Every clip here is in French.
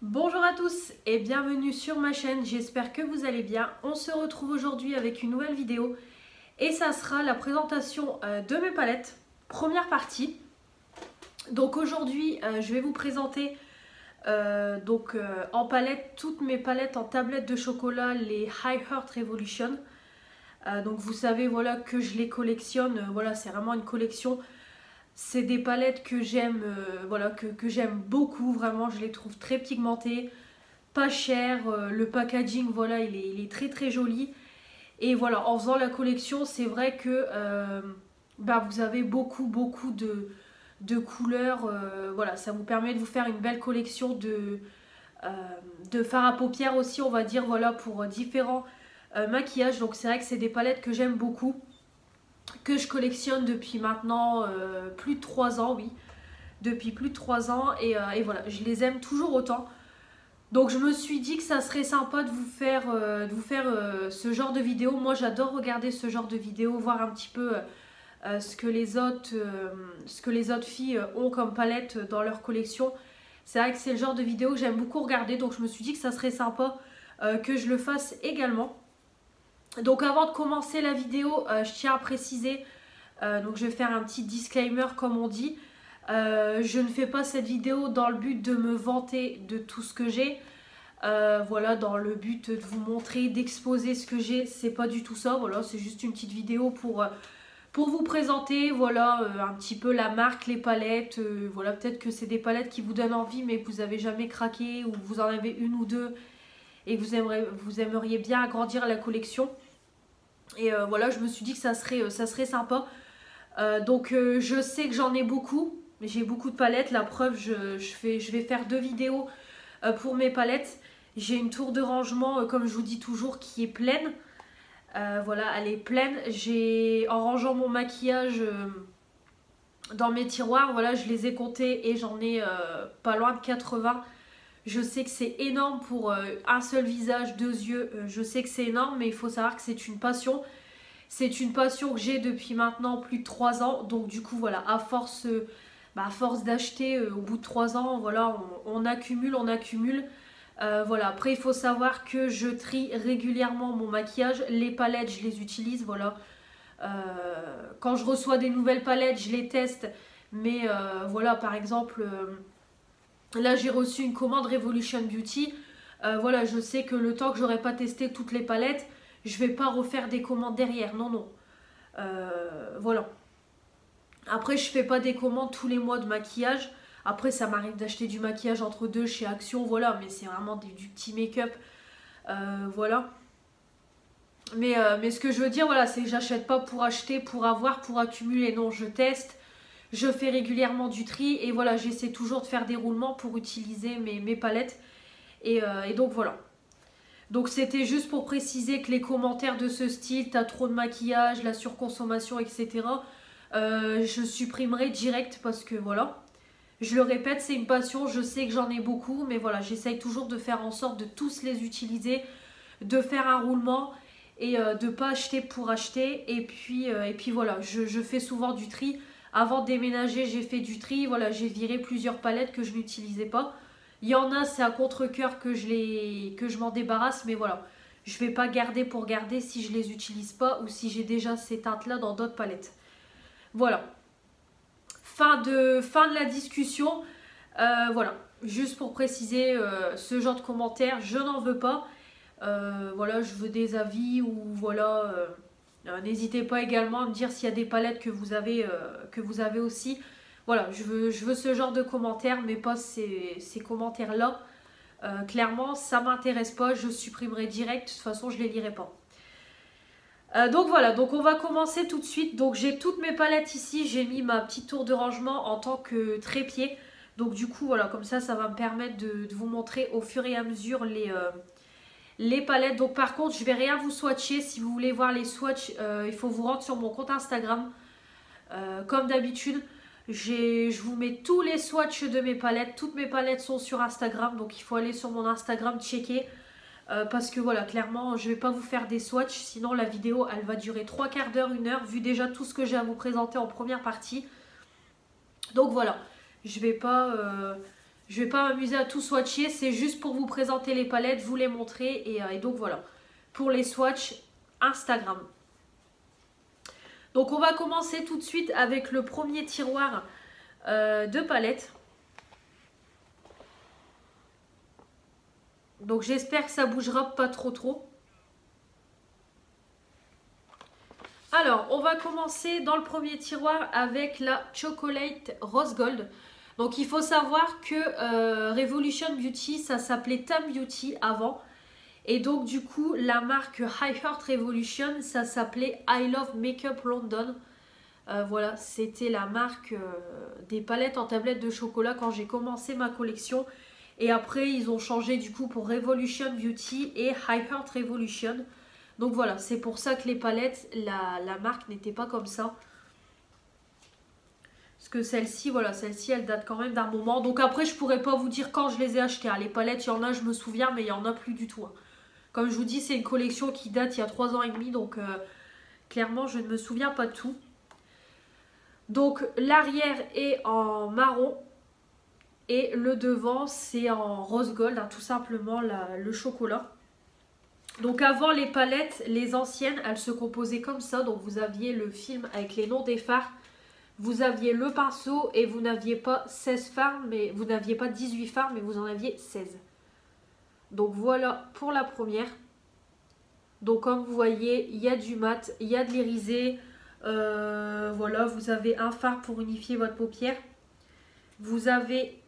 Bonjour à tous et bienvenue sur ma chaîne, j'espère que vous allez bien. On se retrouve aujourd'hui avec une nouvelle vidéo et ça sera la présentation de mes palettes, première partie. Donc aujourd'hui je vais vous présenter en palette toutes mes palettes en tablette de chocolat, les High Heart Revolution. Donc vous savez voilà que je les collectionne, voilà c'est vraiment une collection. C'est des palettes que j'aime voilà, que j'aime beaucoup, vraiment je les trouve très pigmentées, pas chères, le packaging voilà il est très très joli. Et voilà, en faisant la collection, c'est vrai que vous avez beaucoup de couleurs, voilà, ça vous permet de vous faire une belle collection de fard à paupières aussi, on va dire, voilà, pour différents maquillages. Donc c'est vrai que c'est des palettes que j'aime beaucoup, que je collectionne depuis maintenant plus de 3 ans, oui. Depuis plus de 3 ans et voilà, je les aime toujours autant. Donc je me suis dit que ça serait sympa de vous faire, ce genre de vidéo. Moi j'adore regarder ce genre de vidéo, voir un petit peu ce que les autres filles ont comme palette dans leur collection. C'est vrai que c'est le genre de vidéo que j'aime beaucoup regarder, donc je me suis dit que ça serait sympa que je le fasse également. Donc avant de commencer la vidéo, je tiens à préciser, donc je vais faire un petit disclaimer comme on dit. Je ne fais pas cette vidéo dans le but de me vanter de tout ce que j'ai. Voilà, dans le but de vous montrer, d'exposer ce que j'ai, c'est pas du tout ça. Voilà, c'est juste une petite vidéo pour vous présenter, voilà, un petit peu la marque, les palettes. Voilà, peut-être que c'est des palettes qui vous donnent envie, mais que vous avez jamais craqué, ou vous en avez une ou deux et que vous aimeriez bien agrandir la collection. Et voilà, je me suis dit que ça serait sympa. Je sais que j'en ai beaucoup, mais j'ai beaucoup de palettes. La preuve, je vais faire 2 vidéos pour mes palettes. J'ai une tour de rangement, comme je vous dis toujours, qui est pleine. Voilà, elle est pleine. En rangeant mon maquillage dans mes tiroirs, voilà, je les ai comptés et j'en ai pas loin de 80. Je sais que c'est énorme pour un seul visage, 2 yeux. Je sais que c'est énorme, mais il faut savoir que c'est une passion. C'est une passion que j'ai depuis maintenant plus de 3 ans. Donc du coup, voilà, à force d'acheter au bout de 3 ans, voilà, on accumule, on accumule. Voilà, après il faut savoir que je trie régulièrement mon maquillage. Les palettes, je les utilise, voilà. Quand je reçois des nouvelles palettes, je les teste. Mais voilà, par exemple, là j'ai reçu une commande Revolution Beauty. Voilà, je sais que le temps que j'aurai pas testé toutes les palettes, je vais pas refaire des commandes derrière, non, non. Voilà. Après, je fais pas des commandes tous les mois de maquillage. Après, ça m'arrive d'acheter du maquillage entre deux chez Action, voilà, mais c'est vraiment du petit make-up. Voilà. Mais ce que je veux dire, voilà, c'est que j'achète pas pour acheter, pour avoir, pour accumuler. Non, je teste, je fais régulièrement du tri et voilà, j'essaie toujours de faire des roulements pour utiliser mes palettes. Et donc voilà. Donc c'était juste pour préciser que les commentaires de ce style, t'as trop de maquillage, la surconsommation, etc. Je supprimerai direct parce que voilà. Je le répète, c'est une passion, je sais que j'en ai beaucoup, mais voilà, j'essaye toujours de faire en sorte de tous les utiliser, de faire un roulement et de ne pas acheter pour acheter. Et puis voilà, je fais souvent du tri. Avant de déménager, j'ai fait du tri, voilà, j'ai viré plusieurs palettes que je n'utilisais pas. Il y en a, c'est à contre-cœur que je m'en débarrasse, mais voilà. Je ne vais pas garder pour garder si je ne les utilise pas ou si j'ai déjà ces teintes-là dans d'autres palettes. Voilà. Fin de la discussion. Voilà. Juste pour préciser, ce genre de commentaires, je n'en veux pas. Voilà, je veux des avis ou voilà. N'hésitez pas également à me dire s'il y a des palettes que vous avez aussi. Voilà, je veux ce genre de commentaires, mais pas ces commentaires-là. Clairement, ça m'intéresse pas, je supprimerai direct. De toute façon, je les lirai pas. Donc voilà, donc on va commencer tout de suite. Donc j'ai toutes mes palettes ici, j'ai mis ma petite tour de rangement en tant que trépied. Donc du coup, voilà, comme ça va me permettre de vous montrer au fur et à mesure les palettes. Donc par contre, je vais rien vous swatcher. Si vous voulez voir les swatchs, il faut vous rendre sur mon compte Instagram. Comme d'habitude, je vous mets tous les swatchs de mes palettes. Toutes mes palettes sont sur Instagram, donc il faut aller sur mon Instagram checker. Parce que voilà, clairement, je ne vais pas vous faire des swatchs, sinon la vidéo, elle va durer 3/4 d'heure, 1 heure, vu déjà tout ce que j'ai à vous présenter en première partie. Donc voilà, je vais pas Je vais pas m'amuser à tout swatcher, c'est juste pour vous présenter les palettes, vous les montrer et donc voilà. Pour les swatchs Instagram. Donc on va commencer tout de suite avec le premier tiroir de palettes. Donc j'espère que ça bougera pas trop. Alors on va commencer dans le premier tiroir avec la Chocolate Rose Gold. Donc il faut savoir que Revolution Beauty, ça s'appelait Tam Beauty avant. Et donc du coup la marque I Heart Revolution, ça s'appelait I Love Makeup London. Voilà, c'était la marque des palettes en tablette de chocolat quand j'ai commencé ma collection. Et après ils ont changé du coup pour Revolution Beauty et I Heart Revolution. Donc voilà, c'est pour ça que les palettes, la marque n'était pas comme ça. Parce que celle-ci, voilà, celle-ci, elle date quand même d'un moment. Donc après, je pourrais pas vous dire quand je les ai achetées. Les palettes, il y en a, je me souviens, mais il y en a plus du tout. Comme je vous dis, c'est une collection qui date il y a 3 ans et demi. Donc clairement, je ne me souviens pas de tout. Donc l'arrière est en marron. Et le devant, c'est en rose gold, tout simplement le chocolat. Donc avant, les palettes, les anciennes, elles se composaient comme ça. Donc vous aviez le film avec les noms des fards. Vous aviez le pinceau et vous n'aviez pas 16 fards, mais vous n'aviez pas 18 fards, mais vous en aviez 16. Donc voilà pour la première. Donc comme vous voyez, il y a du mat, il y a de l'irisé. Voilà, vous avez un fard pour unifier votre paupière. Vous avez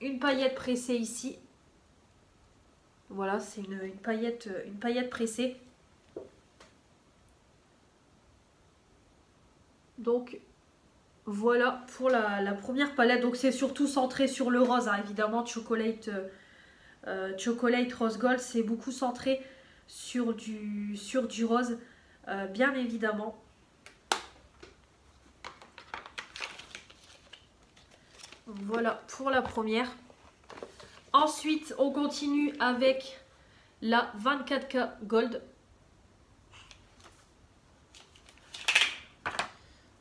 une paillette pressée ici. Voilà, c'est une paillette pressée. Donc voilà pour la première palette. Donc c'est surtout centré sur le rose, évidemment. Chocolate Rose Gold, c'est beaucoup centré sur du rose, bien évidemment. Voilà pour la première. Ensuite, on continue avec la 24K Gold.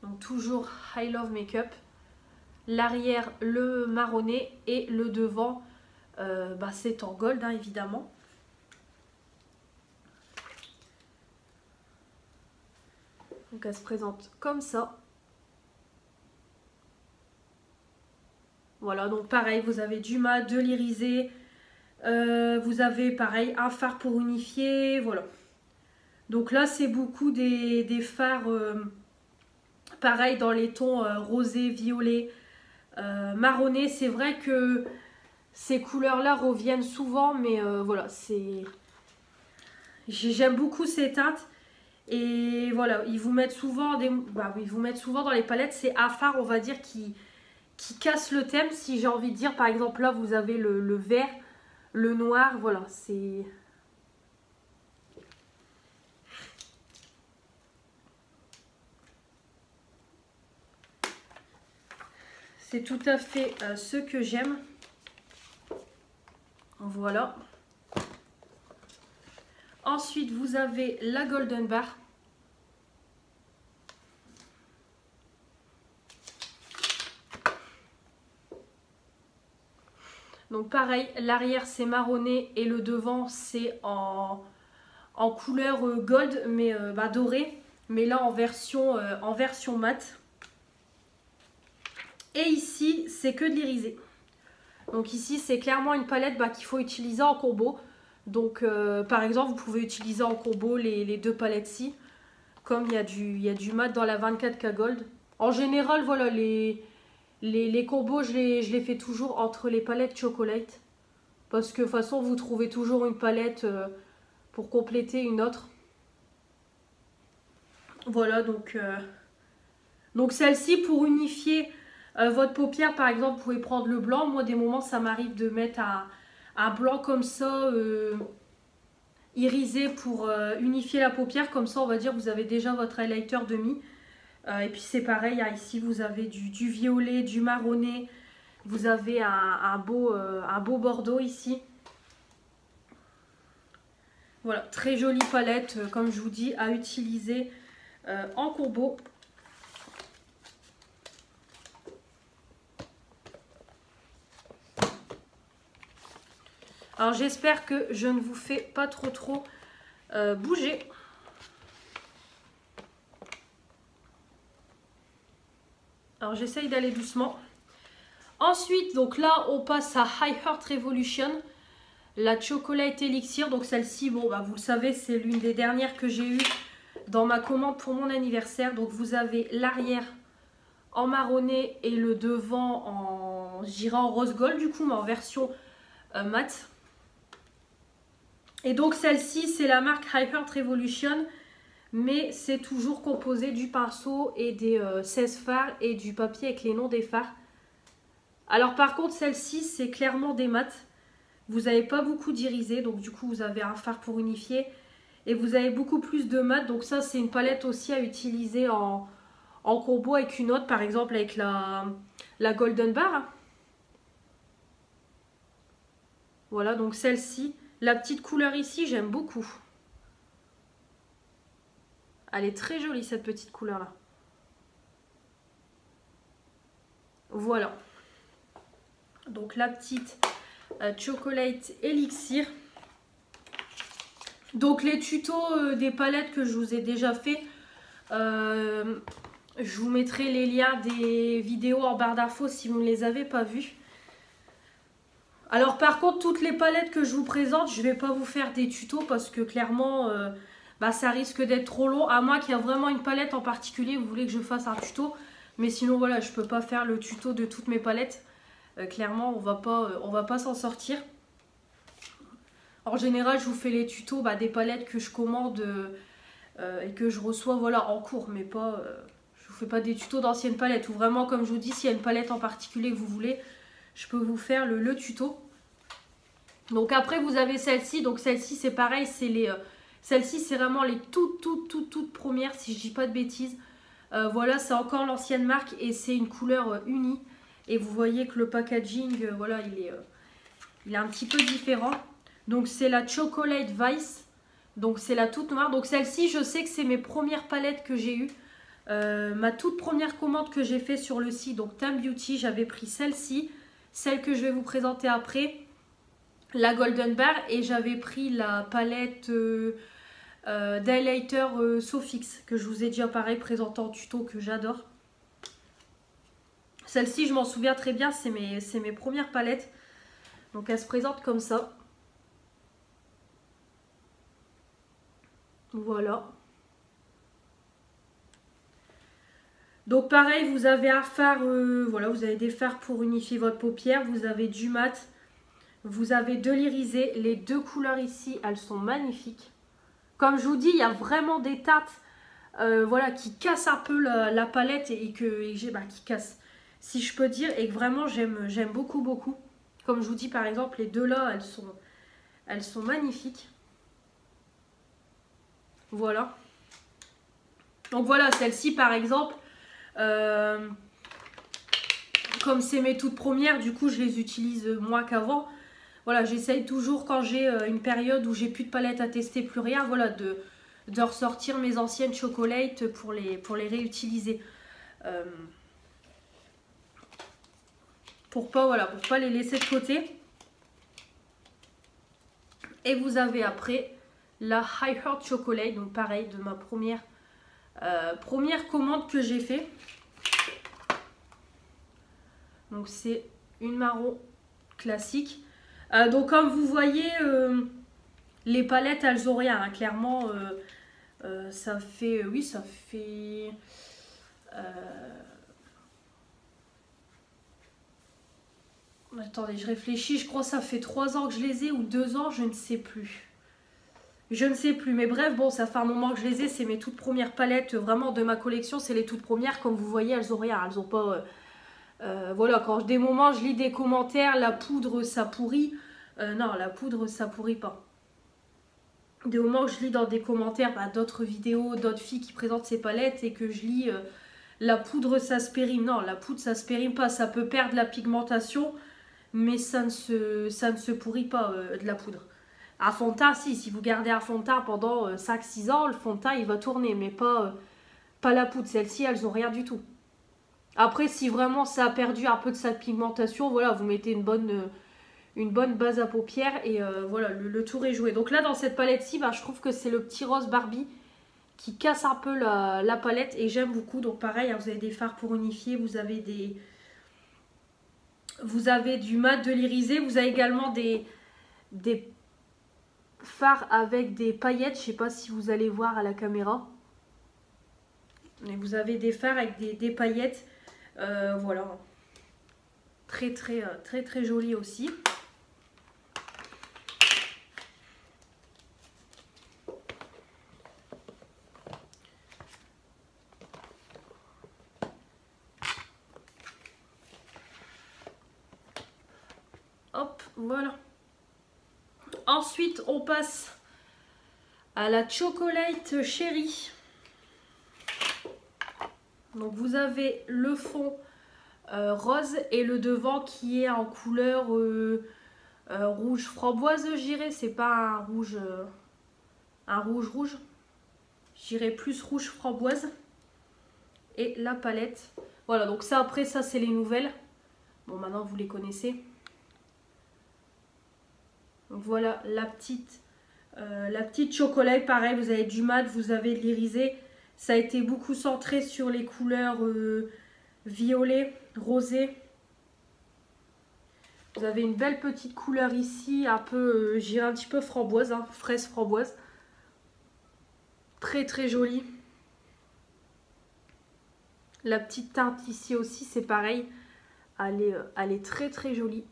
Donc toujours I Love Makeup. L'arrière, le marronné et le devant, c'est en gold, évidemment. Donc elle se présente comme ça. Voilà, donc pareil, vous avez du mat, de l'irisé. Vous avez pareil un fard pour unifier. Voilà. Donc là, c'est beaucoup des fards... pareil dans les tons rosé, violet, marronné. C'est vrai que ces couleurs-là reviennent souvent, mais voilà, j'aime beaucoup ces teintes. Et voilà, ils vous mettent souvent ils vous mettent souvent dans les palettes. C'est un fard, on va dire, qui casse le thème, si j'ai envie de dire. Par exemple, là, vous avez le vert, le noir. Voilà, c'est tout à fait ce que j'aime. Voilà. Ensuite, vous avez la Golden Bar. Donc pareil, l'arrière c'est marronné et le devant c'est en couleur gold, mais doré. Mais là en version mat. Et ici, c'est que de l'irisé. Donc ici, c'est clairement une palette qu'il faut utiliser en combo. Donc par exemple, vous pouvez utiliser en combo les deux palettes-ci. Comme il y a du mat dans la 24K Gold. En général, voilà, les combos, je les fais toujours entre les palettes chocolate. Parce que de toute façon, vous trouvez toujours une palette pour compléter une autre. Voilà, donc celle-ci, pour unifier votre paupière, par exemple, vous pouvez prendre le blanc. Moi, des moments, ça m'arrive de mettre un blanc comme ça, irisé pour unifier la paupière. Comme ça, on va dire, vous avez déjà votre highlighter demi. Et puis c'est pareil, ici vous avez du violet, du marronné, vous avez un beau bordeaux ici. Voilà, très jolie palette, comme je vous dis, à utiliser en combo. Alors j'espère que je ne vous fais pas trop bouger. Alors j'essaye d'aller doucement. Ensuite, donc là, on passe à High Heart Revolution, la Chocolate Elixir. Donc celle-ci, bon, bah, vous le savez, c'est l'une des dernières que j'ai eues dans ma commande pour mon anniversaire. Donc vous avez l'arrière en marronné et le devant en, je dirais en rose gold du coup, mais en version mat. Et donc celle-ci, c'est la marque High Heart Revolution, mais c'est toujours composé du pinceau et des 16 fards et du papier avec les noms des fards. Alors par contre celle-ci c'est clairement des mats, vous n'avez pas beaucoup d'irisé, donc du coup vous avez un fard pour unifier et vous avez beaucoup plus de mat, donc ça c'est une palette aussi à utiliser en combo avec une autre, par exemple avec la Golden Bar. Voilà, donc celle-ci, la petite couleur ici j'aime beaucoup. Elle est très jolie cette petite couleur là. Voilà. Donc la petite Chocolate Elixir. Donc les tutos des palettes que je vous ai déjà fait, je vous mettrai les liens des vidéos en barre d'infos si vous ne les avez pas vues. Alors par contre toutes les palettes que je vous présente, je ne vais pas vous faire des tutos parce que clairement bah, ça risque d'être trop long, à moins qu'il y ait vraiment une palette en particulier, vous voulez que je fasse un tuto. Mais sinon voilà, je ne peux pas faire le tuto de toutes mes palettes. Clairement on va pas s'en sortir. En général je vous fais les tutos des palettes que je commande et que je reçois voilà, en cours. Mais pas, je vous fais pas des tutos d'anciennes palettes. Ou vraiment comme je vous dis, s'il y a une palette en particulier que vous voulez, je peux vous faire le tuto. Donc après vous avez celle-ci. Donc celle-ci c'est pareil, c'est les... celle-ci c'est vraiment les toutes premières si je dis pas de bêtises. Voilà, c'est encore l'ancienne marque et c'est une couleur unie. Et vous voyez que le packaging, voilà, il est un petit peu différent. Donc c'est la Chocolate Vice. Donc c'est la toute noire. Donc celle-ci, je sais que c'est mes premières palettes que j'ai eues. Ma toute première commande que j'ai fait sur le site, donc Tam Beauty, j'avais pris celle-ci. Celle que je vais vous présenter après, la Golden Bar. Et j'avais pris la palette d'highlighter Sofix, que je vous ai déjà pareil présenté en tuto, que j'adore. Celle-ci, je m'en souviens très bien, c'est mes premières palettes. Donc elle se présente comme ça. Voilà. Donc pareil, vous avez un fard, voilà, vous avez des fards pour unifier votre paupière. Vous avez du mat, vous avez de l'irisé. Les deux couleurs ici, elles sont magnifiques. Comme je vous dis, il y a vraiment des teintes voilà, qui cassent un peu la palette et qui cassent, si je peux dire, et que vraiment j'aime beaucoup. Comme je vous dis, par exemple, les deux là, elles sont magnifiques. Voilà. Donc voilà, celle-ci par exemple, comme c'est mes toutes premières, du coup je les utilise moins qu'avant. Voilà, j'essaye toujours quand j'ai une période où j'ai plus de palette à tester, plus rien, voilà, de ressortir mes anciennes chocolates pour les réutiliser. Pour pas les laisser de côté. Et vous avez après la High Heart Chocolate, donc pareil, de ma première commande que j'ai fait. Donc c'est une marron classique. Donc comme vous voyez, les palettes elles ont rien, hein. Clairement ça fait, oui ça fait... attendez, je réfléchis, je crois que ça fait 3 ans que je les ai ou 2 ans, je ne sais plus. Je ne sais plus, mais bref, bon, ça fait un moment que je les ai, c'est mes toutes premières palettes vraiment de ma collection, c'est les toutes premières, comme vous voyez, elles ont rien, elles ont pas... voilà, quand des moments je lis des commentaires, la poudre ça pourrit, non, la poudre ça pourrit pas. Des moments que je lis dans des commentaires d'autres vidéos, d'autres filles qui présentent ces palettes et que je lis la poudre ça se périme, non, la poudre ça se périme pas, ça peut perdre la pigmentation, mais ça ne se pourrit pas de la poudre. Un fond de teint, si vous gardez un fond de teint pendant 5-6 ans, le fond de teint il va tourner, mais pas la poudre. Celles-ci, elles ont rien du tout. Après, si vraiment ça a perdu un peu de sa pigmentation, voilà, vous mettez une une bonne base à paupières et voilà, le tour est joué. Donc là dans cette palette-ci, je trouve que c'est le petit rose Barbie qui casse un peu la palette et j'aime beaucoup. Donc pareil, vous avez des fards pour unifier, vous avez du mat, de l'irisé, vous avez également des fards avec des paillettes, je sais pas si vous allez voir à la caméra. Et vous avez des fards avec des paillettes, voilà, très joli aussi. Hop, voilà. Ensuite, on passe à la Chocolate Cherry. Donc, vous avez le fond rose et le devant qui est en couleur rouge framboise, je dirais. C'est pas un rouge. Je dirais plus rouge framboise. Et la palette. Voilà, donc ça, après, ça, c'est les nouvelles. Bon, maintenant, vous les connaissez. Donc voilà la petite chocolat, pareil, vous avez du mat, vous avez de l'irisé. Ça a été beaucoup centré sur les couleurs violet, rosé. Vous avez une belle petite couleur ici, un peu, j'irais un petit peu framboise, fraise framboise. Très jolie. La petite teinte ici aussi, c'est pareil. Elle est très jolie.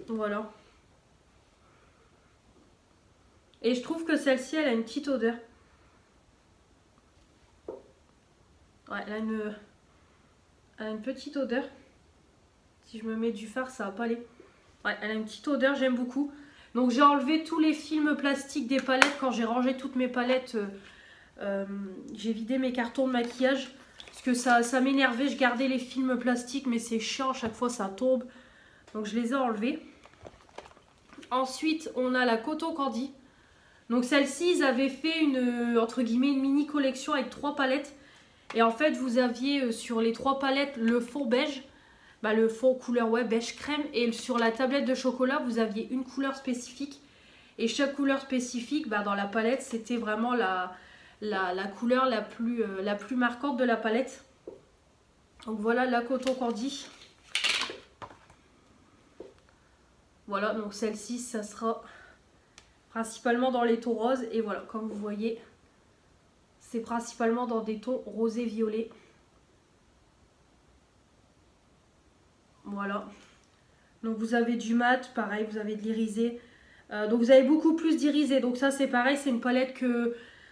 Voilà. Et je trouve que celle-ci, elle a une petite odeur. Ouais, elle a une petite odeur. Si je me mets du fard, ça va pas aller. Ouais, elle a une petite odeur, j'aime beaucoup. Donc j'ai enlevé tous les films plastiques des palettes. Quand j'ai rangé toutes mes palettes, j'ai vidé mes cartons de maquillage. Parce que ça m'énervait, je gardais les films plastiques, mais c'est chiant, à chaque fois ça tombe. Donc je les ai enlevés. Ensuite, on a la Cotton Candy. Donc celle-ci, ils avaient fait entre guillemets, une mini collection avec 3 palettes. Et en fait, vous aviez sur les 3 palettes le fond beige. Le fond couleur beige crème. Et sur la tablette de chocolat, vous aviez une couleur spécifique. Et chaque couleur spécifique, dans la palette, c'était vraiment la couleur la plus marquante de la palette. Donc voilà la Cotton Candy. Voilà, donc celle-ci, ça sera principalement dans les tons roses. Et voilà, comme vous voyez, c'est principalement dans des tons rosés violets. Voilà. Donc vous avez du mat, pareil, vous avez de l'irisé. Donc vous avez beaucoup plus d'irisé. Donc ça, c'est pareil, c'est une palette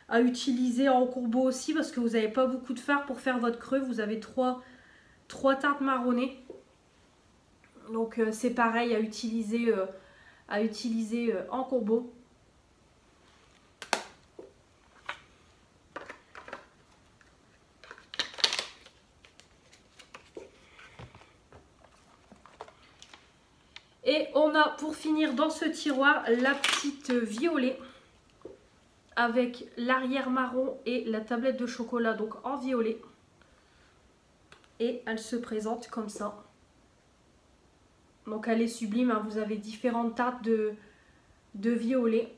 à utiliser en combo aussi. Parce que vous n'avez pas beaucoup de fard pour faire votre creux. Vous avez trois teintes marronnées. Donc c'est pareil à utiliser en combo. Et on a pour finir dans ce tiroir la petite violet avec l'arrière marron et la tablette de chocolat donc en violet. Et elle se présente comme ça. Donc elle est sublime, vous avez différentes teintes de violet.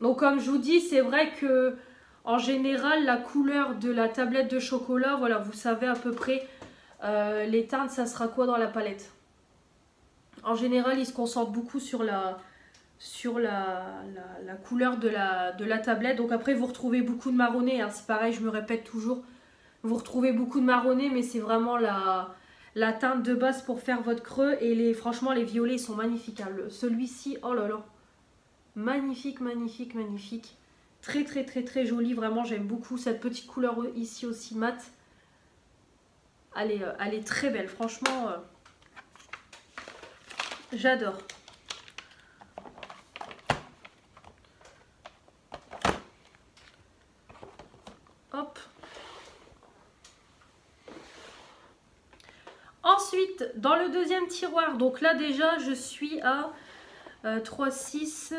Donc comme je vous dis, c'est vrai que en général la couleur de la tablette de chocolat, voilà, vous savez à peu près les teintes, ça sera quoi dans la palette. En général, ils se concentrent beaucoup sur la couleur de la tablette. Donc après, vous retrouvez beaucoup de marronné, c'est pareil, je me répète toujours. Vous retrouvez beaucoup de marronné, mais c'est vraiment la teinte de base pour faire votre creux. Et franchement, les violets sont magnifiques. Celui-ci, oh là là, magnifique. Très joli. Vraiment, j'aime beaucoup cette petite couleur ici aussi mat. Elle est très belle. Franchement, j'adore. Hop. Ensuite, dans le deuxième tiroir, donc là déjà je suis à 3, 6,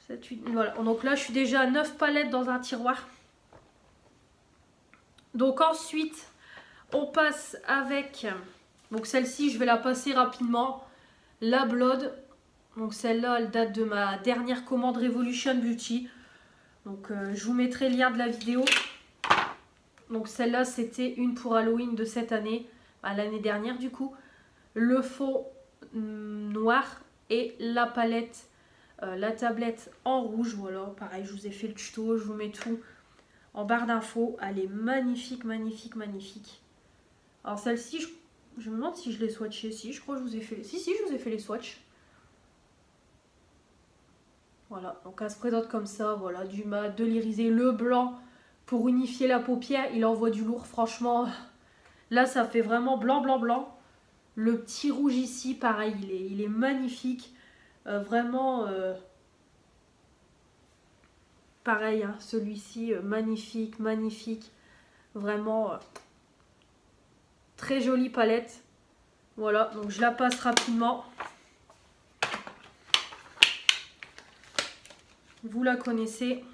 7, 8, voilà. Donc là je suis déjà à 9 palettes dans un tiroir. Donc ensuite, on passe avec Donc celle-ci, je vais la passer rapidement. La Blood. Donc celle-là, elle date de ma dernière commande Revolution Beauty. Donc je vous mettrai le lien de la vidéo. Donc celle-là, c'était une pour Halloween de cette année. L'année dernière du coup. Le fond noir et la palette, la tablette en rouge. Voilà, pareil, je vous ai fait le tuto. Je vous mets tout en barre d'infos. Elle est magnifique, magnifique, magnifique. Alors celle-ci, je me demande si je l'ai swatché. Si, je crois que je vous ai fait... Si, je vous ai fait les swatchs. Voilà, donc elle se présente comme ça. Voilà, du mat, de l'irisé, le blanc pour unifier la paupière. Il envoie du lourd, franchement. Là, ça fait vraiment blanc, blanc, blanc. Le petit rouge ici, pareil, il est magnifique. Vraiment, pareil, hein, celui-ci, magnifique, magnifique. Vraiment, très jolie palette. Voilà, donc je la passe rapidement. Vous la connaissez.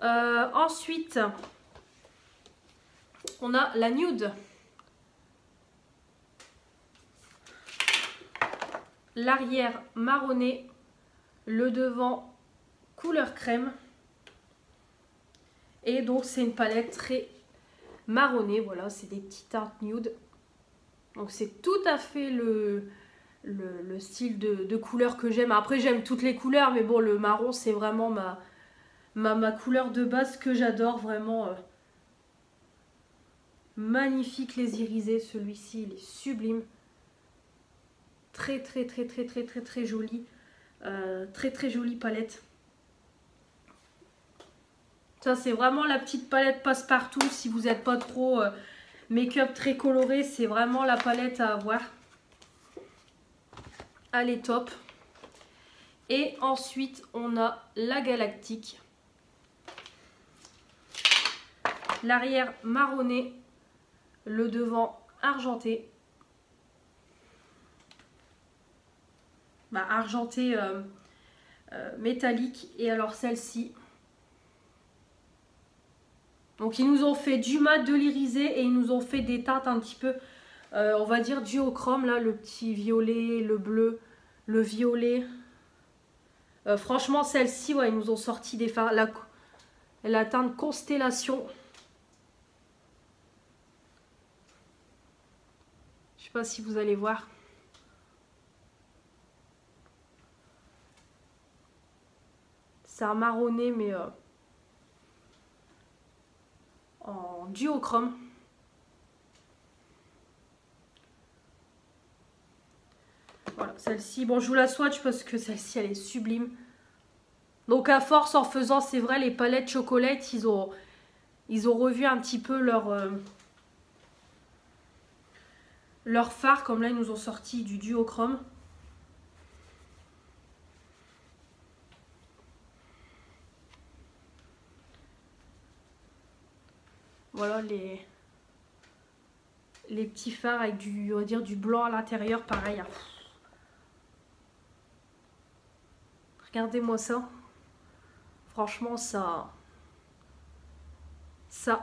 Ensuite, on a la nude. L'arrière marronné, le devant couleur crème. Et donc c'est une palette très marronnée. Voilà, c'est des petites teintes nude. Donc c'est tout à fait le style de couleur que j'aime. Après j'aime toutes les couleurs, mais bon, le marron c'est vraiment ma couleur de base que j'adore vraiment. Magnifique les irisés, celui-ci il est sublime. Très très très très très très très joli. Très très jolie palette. Ça c'est vraiment la petite palette passe-partout si vous n'êtes pas trop make-up très coloré. C'est vraiment la palette à avoir. Elle est top. Et ensuite on a la Galactique. L'arrière marronné, le devant argenté. Argenté métallique. Et alors celle-ci. Donc ils nous ont fait du mat, de l'irisé et ils nous ont fait des teintes un petit peu, on va dire duochrome. Là, le petit violet, le bleu, le violet. Franchement celle-ci, ouais, ils nous ont sorti des fards. La teinte Constellation. Je sais pas si vous allez voir. C'est un marronné mais en duochrome. Voilà, celle-ci, bon, je vous la swatch parce que celle-ci, elle est sublime. Donc à force, en faisant, c'est vrai, les palettes chocolate, ils ont revu un petit peu leur fard. Comme là, ils nous ont sorti du duochrome. Voilà les petits fards avec on va dire, du blanc à l'intérieur, pareil. Regardez-moi ça. Franchement, ça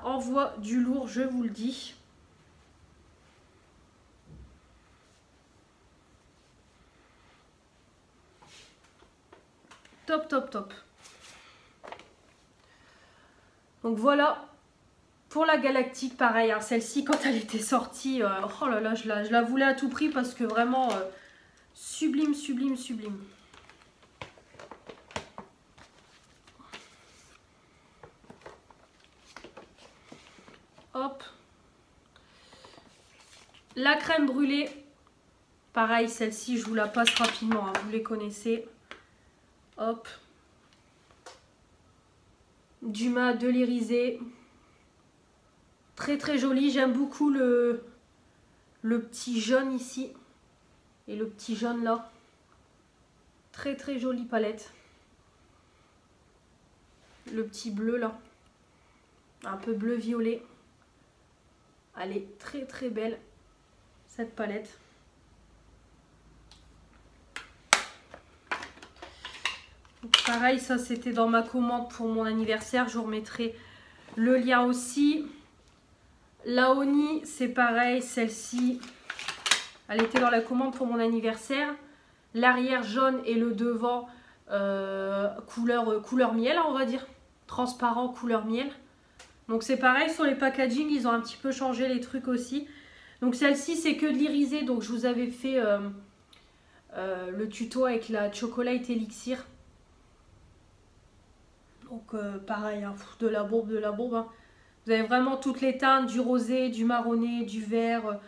envoie du lourd, je vous le dis. Top, top, top. Donc voilà. Pour la Galactique, pareil, hein, celle-ci, quand elle était sortie, oh là là, je la voulais à tout prix parce que vraiment, sublime, sublime, sublime. Hop. La crème brûlée, pareil, celle-ci, je vous la passe rapidement, hein, vous les connaissez. Hop. Du mat, de l'irisé. Très très joli, j'aime beaucoup le petit jaune ici et le petit jaune là. Très très jolie palette. Le petit bleu là, un peu bleu violet. Elle est très très belle cette palette. Donc, pareil, ça c'était dans ma commande pour mon anniversaire, je vous remettrai le lien aussi. La Oni, c'est pareil, celle-ci, Elle était dans la commande pour mon anniversaire. L'arrière jaune et le devant couleur miel, on va dire. Transparent, couleur miel. Donc c'est pareil, sur les packaging, ils ont un petit peu changé les trucs aussi. Donc celle-ci, c'est que de l'irisé. Donc je vous avais fait le tuto avec la Chocolate Elixir. Donc pareil, hein, de la bombe, hein. Vous avez vraiment toutes les teintes, du rosé, du marronné, du vert,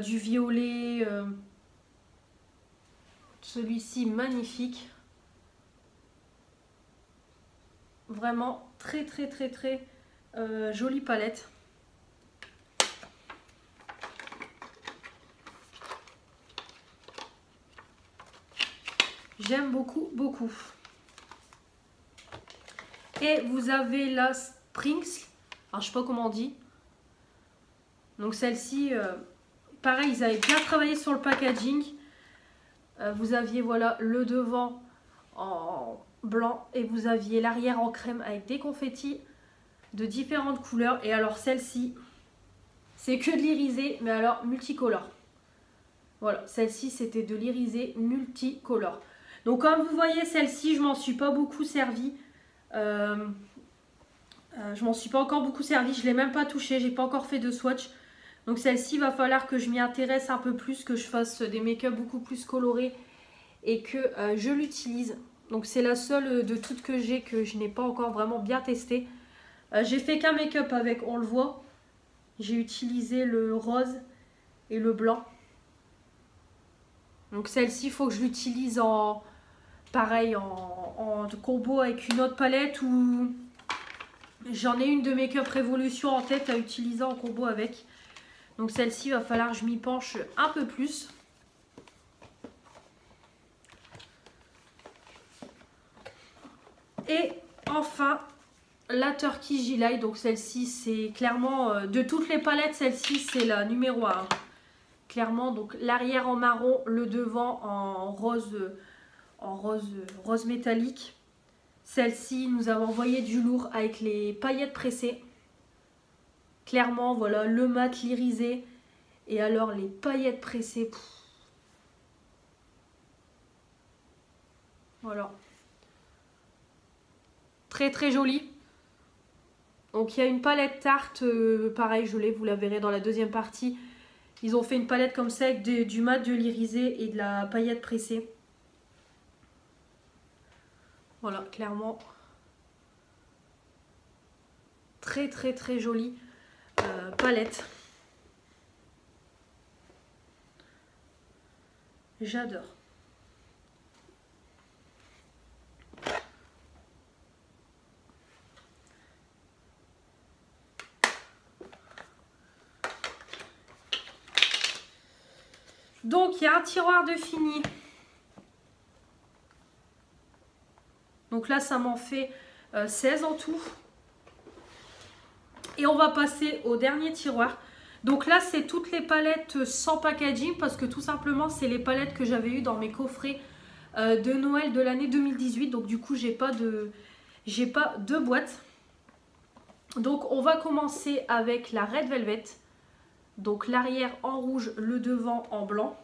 du violet. Celui-ci, magnifique. Vraiment très jolie palette. J'aime beaucoup. Et vous avez la Springs. Alors, je sais pas comment on dit. Donc celle-ci, pareil, ils avaient bien travaillé sur le packaging. Vous aviez voilà le devant en blanc et vous aviez l'arrière en crème avec des confettis de différentes couleurs. Et alors celle-ci, c'est que de l'irisé, mais alors multicolore. Voilà, celle-ci c'était de l'irisé multicolore. Donc comme vous voyez, celle-ci, je m'en suis pas beaucoup servie. Je m'en suis pas encore beaucoup servie, je l'ai même pas touchée, j'ai pas encore fait de swatch. Donc celle-ci, il va falloir que je m'y intéresse un peu plus, que je fasse des make-up beaucoup plus colorés et que je l'utilise. Donc c'est la seule de toutes que j'ai que je n'ai pas encore vraiment bien testée. J'ai fait qu'un make-up avec, on le voit. J'ai utilisé le rose et le blanc. Donc celle-ci, il faut que je l'utilise en pareil, en combo avec une autre palette ou j'en ai une de Make Up Révolution en tête à utiliser en combo avec. Donc celle-ci, il va falloir que je m'y penche un peu plus. Et enfin, la Turkey Gilet. Donc celle-ci, c'est clairement, de toutes les palettes, celle-ci, c'est la numéro 1. Clairement, donc l'arrière en marron, le devant en rose métallique. Celle-ci, nous avons envoyé du lourd avec les paillettes pressées. Clairement, voilà, le mat, l'irisé. Et alors, les paillettes pressées. Pff. Voilà. Très joli. Donc, il y a une palette tarte. Pareil, vous la verrez dans la deuxième partie. Ils ont fait une palette comme ça avec du mat, de l'irisé et de la paillette pressée. Voilà, clairement. Très jolie palette. J'adore. Donc, il y a un tiroir de fini. Donc là, ça m'en fait 16 en tout. Et on va passer au dernier tiroir. Donc là, c'est toutes les palettes sans packaging parce que tout simplement, c'est les palettes que j'avais eues dans mes coffrets de Noël de l'année 2018. Donc du coup, j'ai pas de boîte. Donc on va commencer avec la Red Velvet. Donc l'arrière en rouge, le devant en blanc.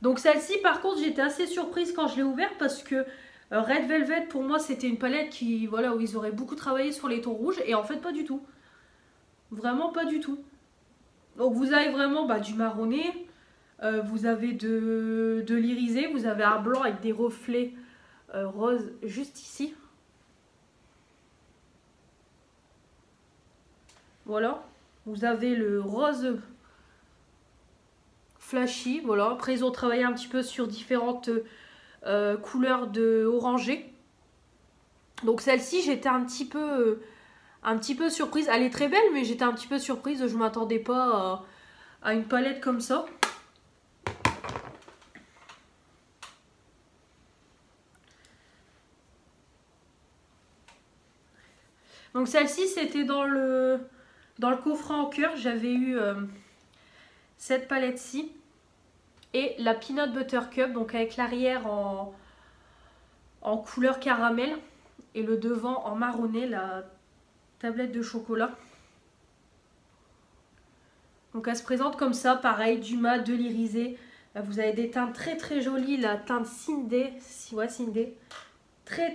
Donc celle-ci, par contre, j'étais assez surprise quand je l'ai ouverte parce que Red Velvet, pour moi, c'était une palette qui, voilà, où ils auraient beaucoup travaillé sur les tons rouges. Et en fait, pas du tout. Vraiment pas du tout. Donc vous avez vraiment du marronné. Vous avez de l'irisé. Vous avez un blanc avec des reflets roses juste ici. Voilà. Vous avez le rose flashy. Voilà. Après, ils ont travaillé un petit peu sur différentes couleurs de orangé. Donc celle-ci, j'étais un petit peu surprise. Elle est très belle, mais j'étais un petit peu surprise. Je ne m'attendais pas à une palette comme ça. Donc celle-ci, c'était dans le coffret en cœur. J'avais eu cette palette-ci. Et la Peanut Butter Cup, donc avec l'arrière en couleur caramel. Et le devant en marronné, la tablette de chocolat. Donc elle se présente comme ça, pareil, du mat, de l'irisé. Vous avez des teintes très très jolies, la teinte Cindy, ouais Cindy, très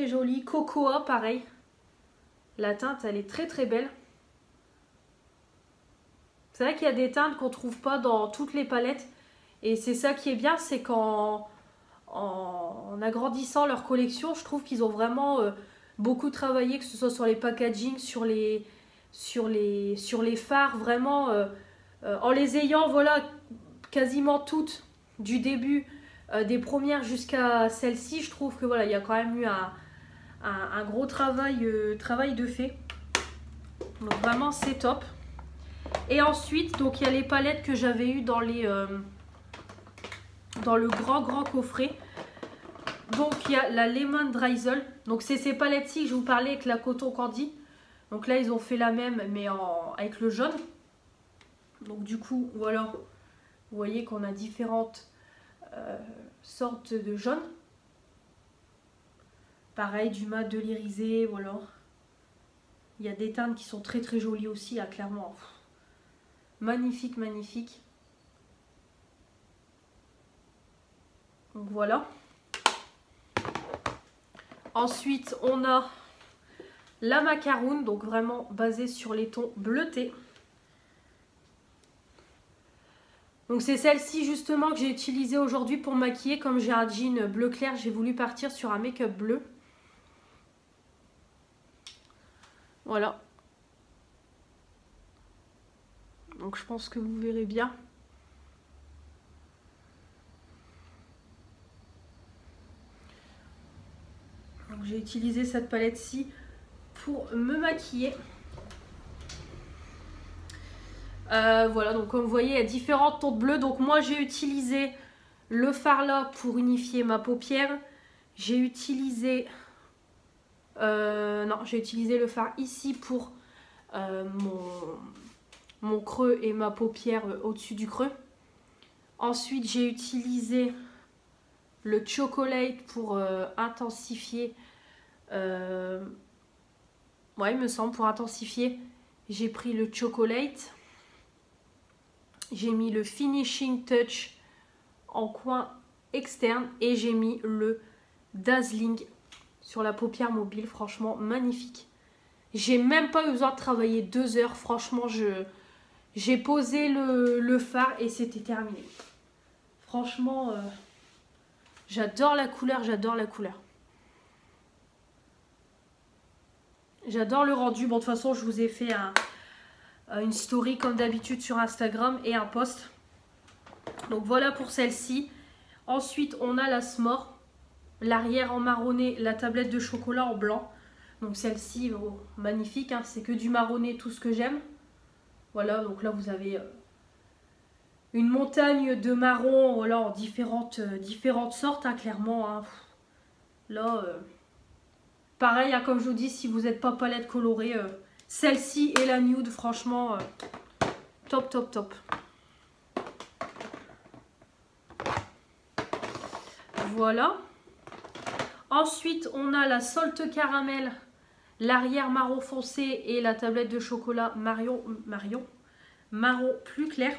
jolie. Cocoa, pareil. La teinte, elle est très très belle. C'est vrai qu'il y a des teintes qu'on ne trouve pas dans toutes les palettes. Et c'est ça qui est bien, c'est qu'en agrandissant leur collection, je trouve qu'ils ont vraiment beaucoup travaillé, que ce soit sur les packaging, sur les fards, vraiment, en les ayant, voilà, quasiment toutes, du début des premières jusqu'à celle-ci, je trouve que voilà, il y a quand même eu un gros travail de fait. Donc vraiment, c'est top. Et ensuite, donc il y a les palettes que j'avais eues dans le grand coffret. Donc il y a la Lemon Drizzle. Donc c'est ces palettes-ci que je vous parlais avec la coton candy. Donc là ils ont fait la même mais avec le jaune. Donc du coup voilà, vous voyez qu'on a différentes sortes de jaune. Pareil, du mat, de l'irisé, voilà. Il y a des teintes qui sont très très jolies aussi, là, clairement. Magnifique, magnifique. Donc voilà. Ensuite, on a la macaroon, donc vraiment basée sur les tons bleutés. Donc c'est celle-ci justement que j'ai utilisée aujourd'hui pour maquiller. Comme j'ai un jean bleu clair, j'ai voulu partir sur un make-up bleu. Voilà. Donc je pense que vous verrez bien. Donc j'ai utilisé cette palette-ci pour me maquiller. Voilà, donc comme vous voyez, il y a différentes tons de bleu. Donc moi j'ai utilisé le fard là pour unifier ma paupière. J'ai utilisé... non, j'ai utilisé le fard ici pour mon creux et ma paupière au-dessus du creux. Ensuite, j'ai utilisé le chocolate pour intensifier. Ouais, il me semble, pour intensifier. J'ai pris le chocolate. J'ai mis le finishing touch en coin externe. Et j'ai mis le dazzling sur la paupière mobile. Franchement, magnifique. J'ai même pas eu besoin de travailler 2 heures. Franchement, j'ai posé le fard et c'était terminé. Franchement, j'adore la couleur, j'adore la couleur. J'adore le rendu. Bon, de toute façon, je vous ai fait une story comme d'habitude sur Instagram et un post. Donc voilà pour celle-ci. Ensuite, on a la S'more. L'arrière en marronné, la tablette de chocolat en blanc. Donc celle-ci, oh, magnifique, hein, c'est que du marronné, tout ce que j'aime. Voilà, donc là vous avez une montagne de marron, voilà, en différentes sortes, hein, clairement. Hein. Là, pareil, hein, comme je vous dis, si vous n'êtes pas palette colorée, celle-ci et la nude, franchement, top, top, top. Voilà. Ensuite, on a la Salt Caramel, l'arrière marron foncé et la tablette de chocolat marron plus clair.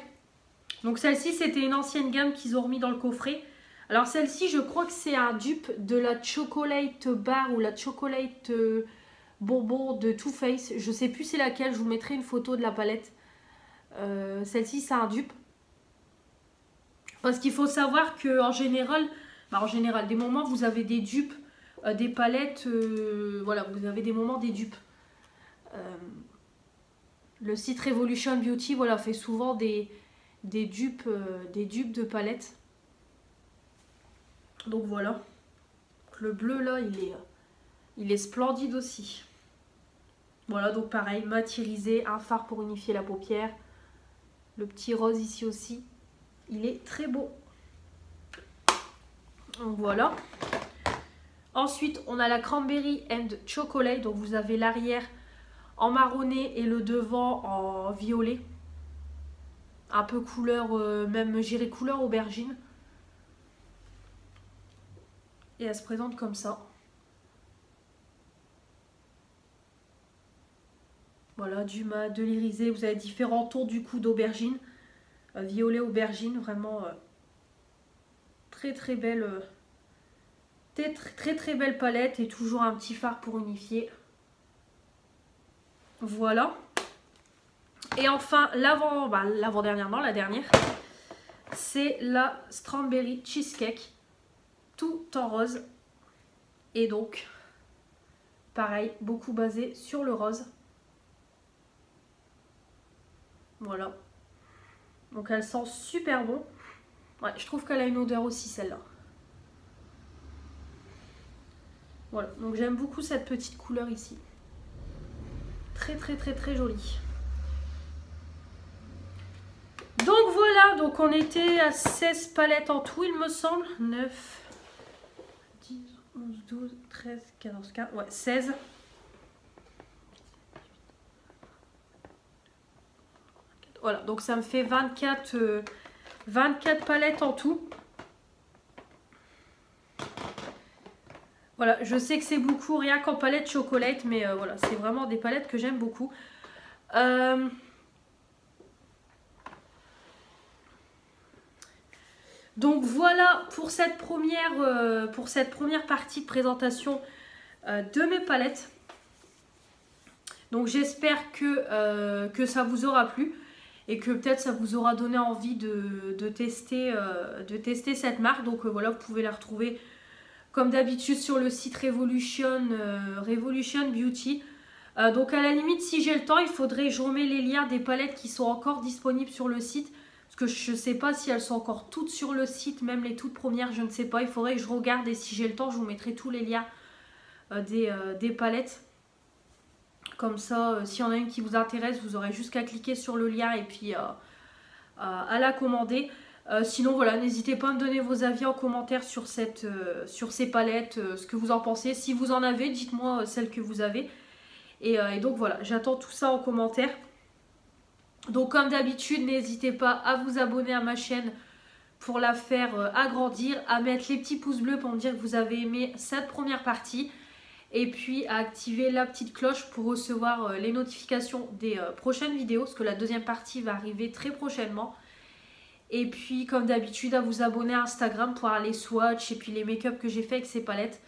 Donc celle-ci, c'était une ancienne gamme qu'ils ont remis dans le coffret. Alors celle-ci, je crois que c'est un dupe de la Chocolate Bar ou la Chocolate Bonbon de Too Faced. Je sais plus c'est laquelle, je vous mettrai une photo de la palette. Celle-ci, c'est un dupe. Parce qu'il faut savoir qu'en général, des moments, vous avez des dupes, des palettes, voilà, vous avez des moments des dupes. Le site Revolution Beauty, voilà, fait souvent des dupes de palettes. Donc voilà. Le bleu là, il est splendide aussi. Voilà, donc pareil, mat irisé, un fard pour unifier la paupière. Le petit rose ici aussi. Il est très beau. Donc voilà. Ensuite, on a la Cranberry and Chocolate. Donc vous avez l'arrière en marronné et le devant en violet. Un peu couleur, même j'irais couleur aubergine. Et elle se présente comme ça. Voilà, du mat, de l'irisé. Vous avez différents tons du coup d'aubergine. Violet aubergine, vraiment très très belle. Très belle palette et toujours un petit fard pour unifier. Voilà. Et enfin, l'avant-dernière, non, la dernière, c'est la Strawberry Cheesecake, tout en rose. Et donc, pareil, beaucoup basé sur le rose. Voilà. Donc elle sent super bon. Ouais, je trouve qu'elle a une odeur aussi celle-là. Voilà, donc j'aime beaucoup cette petite couleur ici. Très jolie. Donc voilà, donc on était à 16 palettes en tout, il me semble. 9, 10, 11, 12, 13, 14, 15, ouais, 16. Voilà, donc ça me fait 24 palettes en tout. Voilà, je sais que c'est beaucoup, rien qu'en palette chocolate, mais voilà, c'est vraiment des palettes que j'aime beaucoup. Donc voilà pour cette première partie de présentation de mes palettes. Donc j'espère que ça vous aura plu et que peut-être ça vous aura donné envie de tester cette marque. Donc voilà, vous pouvez la retrouver comme d'habitude sur le site Revolution Beauty. Donc à la limite, si j'ai le temps, il faudrait que je remets les liens des palettes qui sont encore disponibles sur le site. Parce que je ne sais pas si elles sont encore toutes sur le site, même les toutes premières, je ne sais pas. Il faudrait que je regarde et si j'ai le temps, je vous mettrai tous les liens des palettes. Comme ça, s'il y en a une qui vous intéresse, vous aurez juste qu'à cliquer sur le lien et puis à la commander. Sinon voilà, n'hésitez pas à me donner vos avis en commentaire sur ces palettes, ce que vous en pensez. Si vous en avez, dites-moi celles que vous avez. Et donc voilà, j'attends tout ça en commentaire. Donc comme d'habitude, n'hésitez pas à vous abonner à ma chaîne pour la faire agrandir, à mettre les petits pouces bleus pour me dire que vous avez aimé cette première partie. Et puis à activer la petite cloche pour recevoir les notifications des prochaines vidéos, parce que la deuxième partie va arriver très prochainement. Et puis comme d'habitude à vous abonner à Instagram pour voir les swatchs et puis les make-up que j'ai fait avec ces palettes.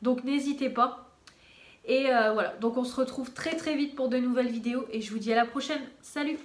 Donc n'hésitez pas. Et voilà, donc on se retrouve très vite pour de nouvelles vidéos et je vous dis à la prochaine. Salut!